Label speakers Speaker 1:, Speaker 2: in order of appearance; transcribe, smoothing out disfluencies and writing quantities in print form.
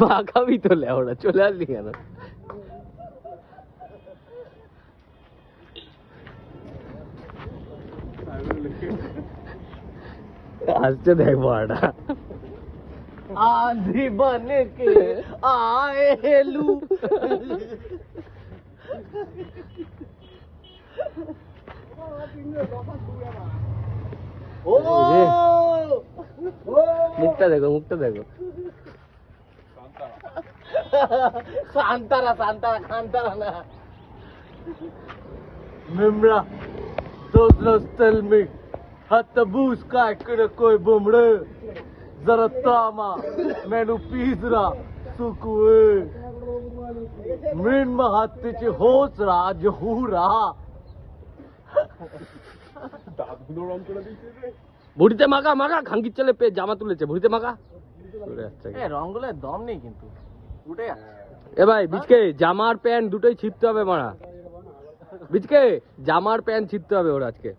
Speaker 1: মাখাবি তো লেওড়া, চলে আসলি কেন? আসছে দেখ বাড়া,
Speaker 2: आंधी बन के आए लू। ओ
Speaker 1: মুখটা দেখো, মুখটা দেখো।
Speaker 2: सांतारा सांतारा खांतारा ना मिमरा दोस्तों tell me हतबूस का इकडे कोई बुमड़े जरा तामा मेनू पीसरा सुकुए मीन महात्तीची होच रा जहूरा
Speaker 1: ভুড়িতে মাখা, মাখা খাঙ্কির ছেলে পেয়ে জামা তুলেছে, ভুড়িতে মাখা।
Speaker 2: এ রঙগুলোর দম নেই কিন্তু উঠে
Speaker 1: এ ভাই বিচকে জামার প্যান্ট দুটোই ছিঁড়তে হবে মারা, বিচকে জামার প্যান্ট ছিঁড়তে হবে ওর আজকে।